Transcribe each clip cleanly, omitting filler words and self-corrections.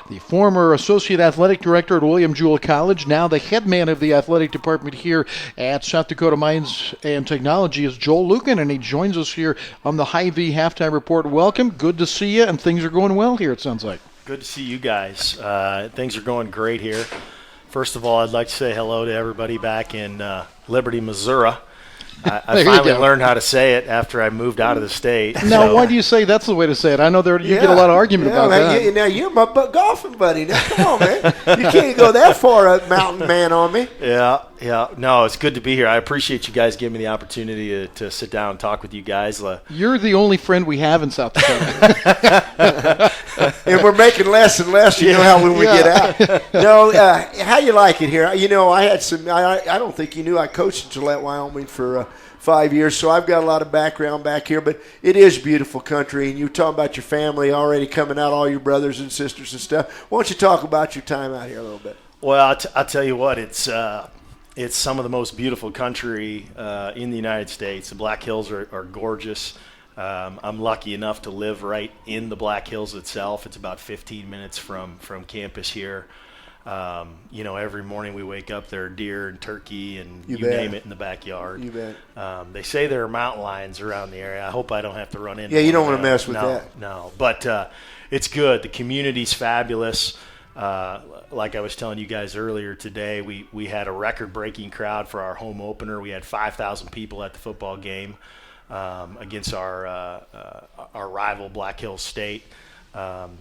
the former Associate Athletic Director at William Jewell College, now the head man of the athletic department here at South Dakota Mines and Technology, is Joel Lueken, and he joins us here on the HyVee Halftime Report. Welcome. Good to see you, and things are going well here, it sounds like. Good to see you guys. Things are going great here. First of all, I'd like to say hello to everybody back in Liberty, Missouri. I finally learned how to say it after I moved out of the state. Now, why do you say that's the way to say it? I know you get a lot of argument about that. Now, you're my golfing buddy. Now, come on, man. You can't go that far up mountain man on me. Yeah. No, it's good to be here. I appreciate you guys giving me the opportunity to sit down and talk with you guys. You're the only friend we have in South Dakota. And we're making less and less, you know how when we get out. No, how you like it here? You know, I had some – I don't think you knew I coached in Gillette, Wyoming for 5 years, so I've got a lot of background back here. But it is beautiful country, and you were talking about your family already coming out, all your brothers and sisters and stuff. Why don't you talk about your time out here a little bit? Well, I'll tell you what, it's some of the most beautiful country in the United States. The Black Hills are gorgeous. I'm lucky enough to live right in the Black Hills itself. It's about 15 minutes from campus here. You know, every morning we wake up, there are deer and turkey and you name it in the backyard. You bet. They say there are mountain lions around the area. I hope I don't have to run into you don't want to mess with that. No, but it's good. The community's fabulous. Like I was telling you guys earlier today, we had a record-breaking crowd for our home opener. We had 5,000 people at the football game against our rival Black Hills State.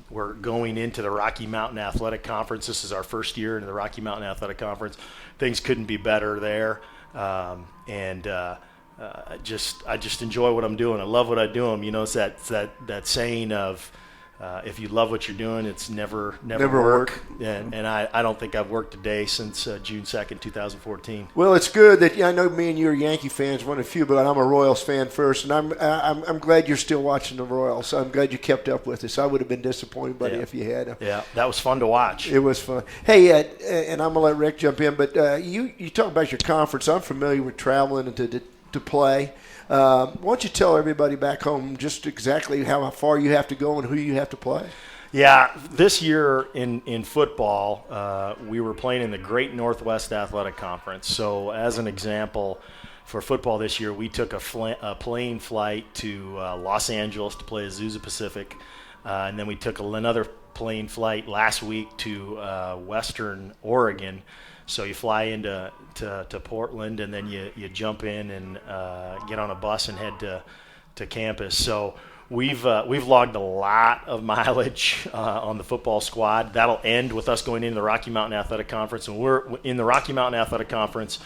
We're going into the Rocky Mountain Athletic Conference. This is our first year into the Rocky Mountain Athletic Conference. Things couldn't be better there, I just enjoy what I'm doing. I love what I do. You know, it's that saying of if you love what you're doing, it's never work. And I don't think I've worked a day since June 2nd, 2014. Well, it's good that I know me and you are Yankee fans, one of few, but I'm a Royals fan first, and I'm glad you're still watching the Royals. I'm glad you kept up with us. I would have been disappointed, buddy, if you had. Yeah, that was fun to watch. It was fun. Hey, and I'm gonna let Rick jump in, but you talk about your conference. I'm familiar with traveling to play. Why don't you tell everybody back home just exactly how far you have to go and who you have to play? Yeah, this year in football, we were playing in the Great Northwest Athletic Conference. So as an example, for football this year, we took a plane flight to Los Angeles to play Azusa Pacific, and then we took another plane flight last week to Western Oregon. So you fly into Portland, and then you jump in and get on a bus and head to campus. So we've logged a lot of mileage on the football squad. That'll end with us going into the Rocky Mountain Athletic Conference, and we're in the Rocky Mountain Athletic Conference.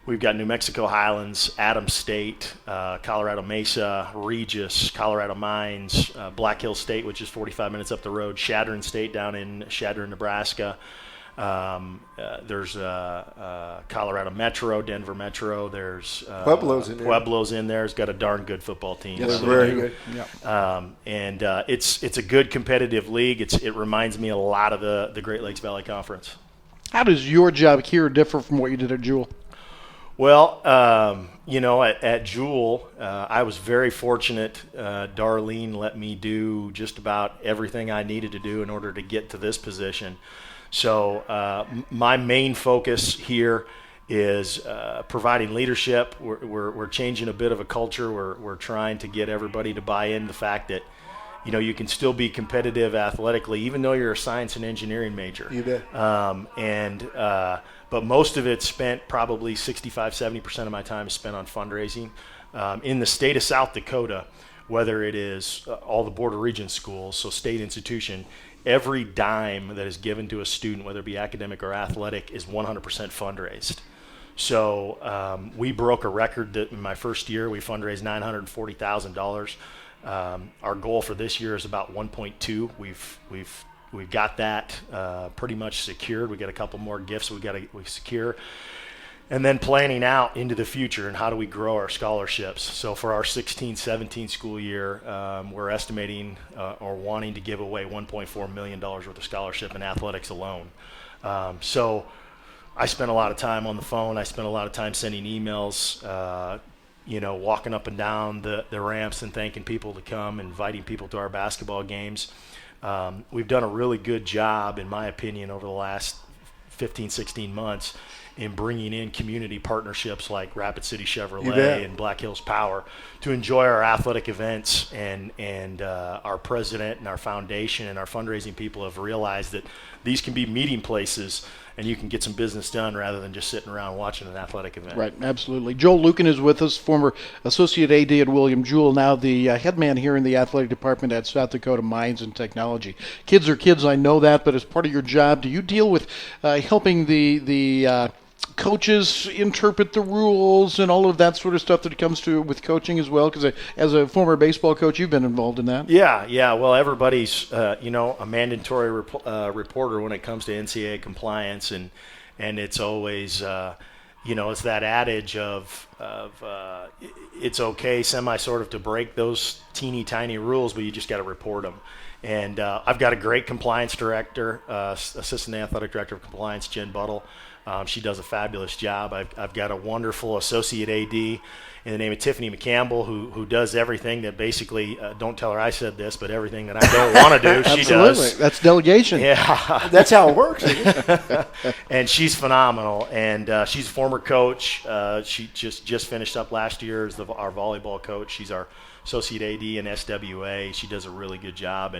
We've got New Mexico Highlands, Adams State, Colorado Mesa, Regis, Colorado Mines, Black Hills State, which is 45 minutes up the road, Chadron State down in Chadron, Nebraska. There's Colorado Metro, Denver Metro. There's Pueblo's in there. Pueblo's in there. It's got a darn good football team. Yes, very good. Yeah. It's a good competitive league. It reminds me a lot of the Great Lakes Valley Conference. How does your job here differ from what you did at Jewell? Well, at Jewell, I was very fortunate. Darlene let me do just about everything I needed to do in order to get to this position. So my main focus here is providing leadership. We're changing a bit of a culture. We're trying to get everybody to buy in the fact that, you know, you can still be competitive athletically even though you're a science and engineering major. You bet. But most of it's spent, probably 65-70% of my time is spent on fundraising. In the state of South Dakota, whether it is all the border region schools, so state institution, every dime that is given to a student, whether it be academic or athletic, is 100% fundraised. So we broke a record that in my first year we fundraised $940,000. Our goal for this year is about 1.2. We've got that pretty much secured. We got a couple more gifts we secure. And then planning out into the future and how do we grow our scholarships. So for our 16-17 school year, we're estimating or wanting to give away $1.4 million worth of scholarship in athletics alone. So I spent a lot of time on the phone. I spent a lot of time sending emails, walking up and down the ramps and thanking people to come, inviting people to our basketball games. we've done a really good job, in my opinion, over the last 15, 16 months in bringing in community partnerships like Rapid City Chevrolet and Black Hills Power to enjoy our athletic events. And our president and our foundation and our fundraising people have realized that these can be meeting places and you can get some business done rather than just sitting around watching an athletic event. Right, absolutely. Joel Lueken is with us, former Associate AD at William Jewell, now the head man here in the athletic department at South Dakota Mines and Technology. Kids are kids, I know that, but as part of your job, do you deal with helping the coaches interpret the rules and all of that sort of stuff that comes to with coaching as well? Because as a former baseball coach, you've been involved in that. Yeah. Well, everybody's a mandatory reporter when it comes to NCAA compliance, and it's always it's that adage of it's okay sort of to break those teeny tiny rules, but you just got to report them. And I've got a great compliance director, assistant athletic director of compliance, Jen Buttle. She does a fabulous job. I've got a wonderful associate AD in the name of Tiffany McCampbell who does everything that basically, don't tell her I said this, but everything that I don't want to do, she does. That's delegation. Yeah. That's how it works, isn't it? And she's phenomenal. And she's a former coach. She just finished up last year as our volleyball coach. She's our associate AD in SWA. She does a really good job.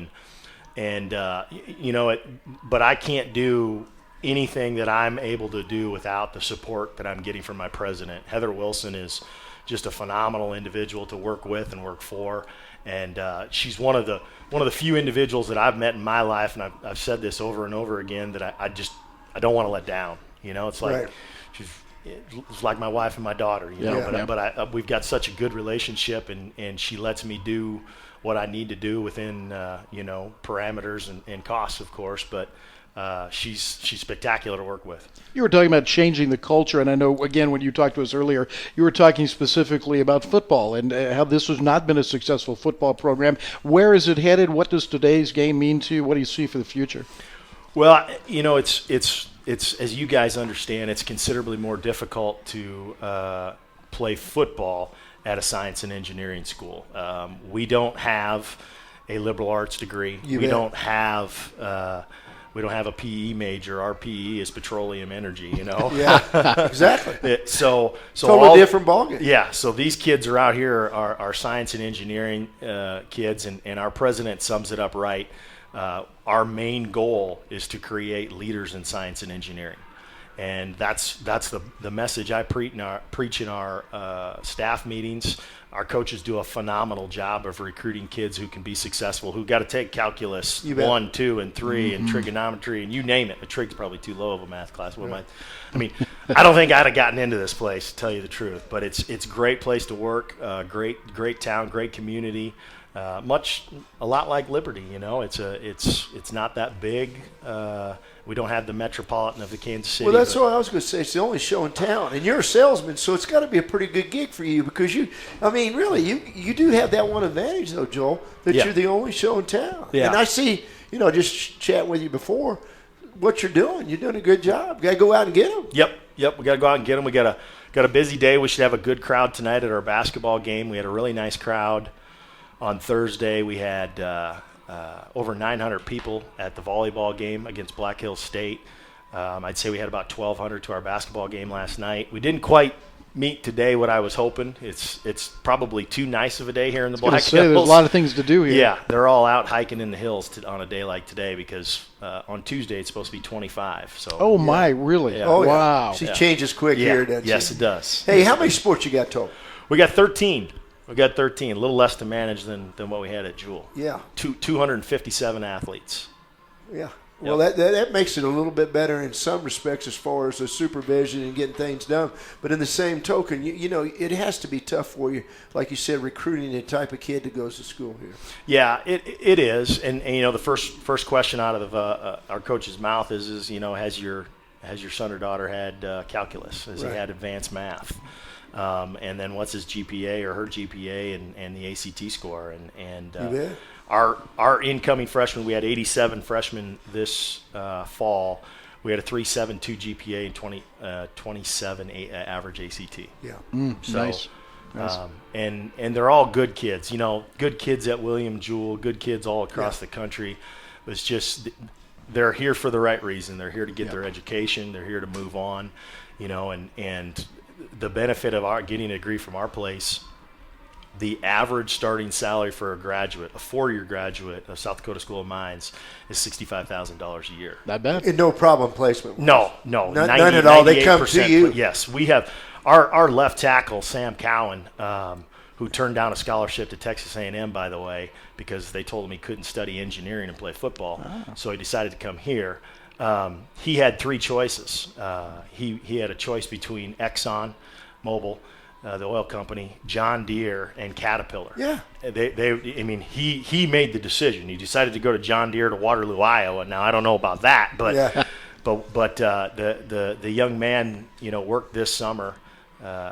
But I can't do anything that I'm able to do without the support that I'm getting from my president. Heather Wilson is just a phenomenal individual to work with and work for, and she's one of the few individuals that I've met in my life, and I've said this over and over again, that I don't want to let down. It's like it's like my wife and my daughter. But we've got such a good relationship, and she lets me do what I need to do within parameters and costs, of course, but she's spectacular to work with. You were talking about changing the culture, and I know, again, when you talked to us earlier, you were talking specifically about football and how this has not been a successful football program. Where is it headed? What does today's game mean to you? What do you see for the future? Well, it's as you guys understand, it's considerably more difficult to play football at a science and engineering school. We don't have a liberal arts degree. We don't have a PE major. Our PE is petroleum energy, Yeah, exactly. So totally different ballgame. Yeah, so these kids are out here are science and engineering kids, and our president sums it up right. Our main goal is to create leaders in science and engineering. And that's the message I preach in our staff meetings. Our coaches do a phenomenal job of recruiting kids who can be successful, who got to take calculus 1, 2, and 3, and trigonometry, and you name it. The trig's probably too low of a math class. I don't think I'd have gotten into this place, to tell you the truth. But it's a great place to work, great town, great community. A lot like Liberty, it's not that big. We don't have the metropolitan of the Kansas City. Well, that's what I was going to say. It's the only show in town, and you're a salesman, so it's got to be a pretty good gig for you because you do have that one advantage, though, Joel, that you're the only show in town. Yeah. And I see, just chatting with you before, what you're doing. You're doing a good job. You got to go out and get them. Yep. We got to go out and get them. We got a busy day. We should have a good crowd tonight at our basketball game. We had a really nice crowd. On Thursday, we had over 900 people at the volleyball game against Black Hills State. I'd say we had about 1,200 to our basketball game last night. We didn't quite meet today what I was hoping. It's probably too nice of a day here in the Black Hills. There's a lot of things to do here. Yeah, they're all out hiking in the hills on a day like today because on Tuesday it's supposed to be 25. So. My, really? Yeah. Oh, wow. Yeah. She changes quick here, doesn't she? Yes, it does. Hey, how many sports you got total? We got 13. We got 13, a little less to manage than what we had at Jewell. Yeah. 257 athletes. Yeah. Well, that makes it a little bit better in some respects as far as the supervision and getting things done. But in the same token, it has to be tough for you, like you said, recruiting the type of kid that goes to school here. Yeah, it is. And the first question out of our coach's mouth is has your son or daughter had calculus? Has he had advanced math? And then what's his GPA or her GPA and the ACT score? And our incoming freshmen, we had 87 freshmen this fall. We had a 3.72 GPA and 27 average ACT. Yeah. Nice. And they're all good kids. Good kids at William Jewell, good kids all across the country. It's just they're here for the right reason. They're here to get their education. They're here to move on, and the benefit of getting a degree from our place, the average starting salary for a graduate, a 4-year graduate of South Dakota School of Mines, is $65,000 a year. Not bad. And no problem placement. No, none at all. They come to you. Yes, we have our left tackle, Sam Cowan, who turned down a scholarship to Texas A&M, by the way, because they told him he couldn't study engineering and play football. So he decided to come here. He had 3 choices. He had a choice between Exxon Mobil, the oil company, John Deere, and Caterpillar. Yeah. He made the decision. He decided to go to John Deere to Waterloo, Iowa. Now I don't know about that, but the young man, worked this summer,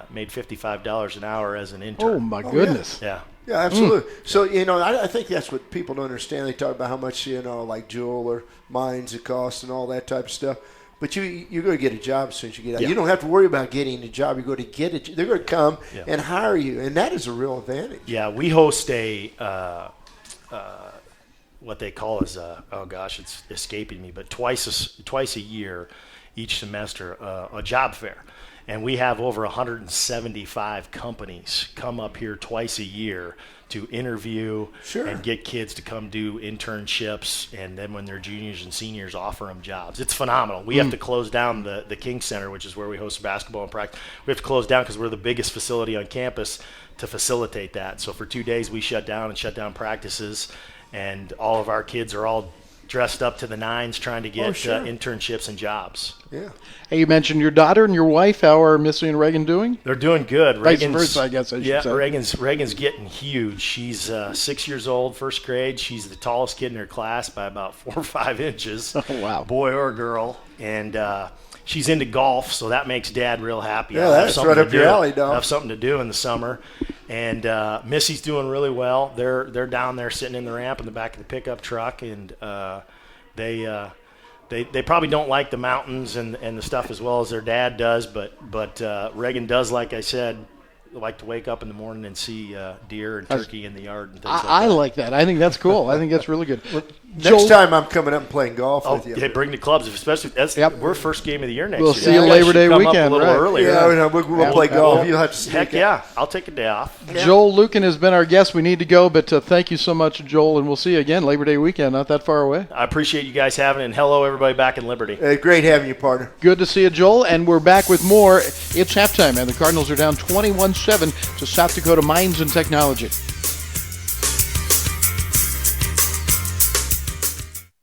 made $55 an hour as an intern. Oh my goodness. Yeah. Yeah, absolutely. So, I think that's what people don't understand. They talk about how much, like Jewell or mines it costs and all that type of stuff. But you're going to get a job as soon as you get out. Yeah. You don't have to worry about getting a job. You're going to get it. They're going to come and hire you, and that is a real advantage. Yeah, we host what they call is it's escaping me, but twice a year, each semester, a job fair. And we have over 175 companies come up here twice a year to interview and get kids to come do internships, and then when they're juniors and seniors, offer them jobs. It's phenomenal. We have to close down the King Center, which is where we host basketball and practice. We have to close down because we're the biggest facility on campus to facilitate that. So for 2 days we shut down practices, and all of our kids are all dressed up to the nines trying to get internships and jobs. Yeah. Hey, you mentioned your daughter and your wife. How are Missy and Reagan doing? They're doing good. Vice versa, I guess I should say. Reagan's getting huge. She's 6 years old, first grade. She's the tallest kid in her class by about 4 or 5 inches. Oh, wow. Boy or girl. And she's into golf, so that makes Dad real happy. Yeah, that's right up your alley, dog. I have something to do in the summer. And Missy's doing really well. They're down there sitting in the ramp in the back of the pickup truck, and they probably don't like the mountains and the stuff as well as their dad does, but Reagan does, like I said, like to wake up in the morning and see deer and turkey in the yard and things like that. I like that. I think that's cool. I think that's really good. Next time I'm coming up and playing golf with you. Yeah, bring the clubs, especially we're first game of the year next we'll year. See you Labor Day come weekend, up a little earlier. Yeah, we'll play golf. You'll have to sneak Heck yeah, I'll take a day off. Yeah. Joel Lueken has been our guest. We need to go, but thank you so much, Joel, and we'll see you again Labor Day weekend, not that far away. I appreciate you guys having it, and hello, everybody back in Liberty. Great having you, partner. Good to see you, Joel, and we're back with more. It's halftime, and the Cardinals are down 21-7 to South Dakota Mines and Technology.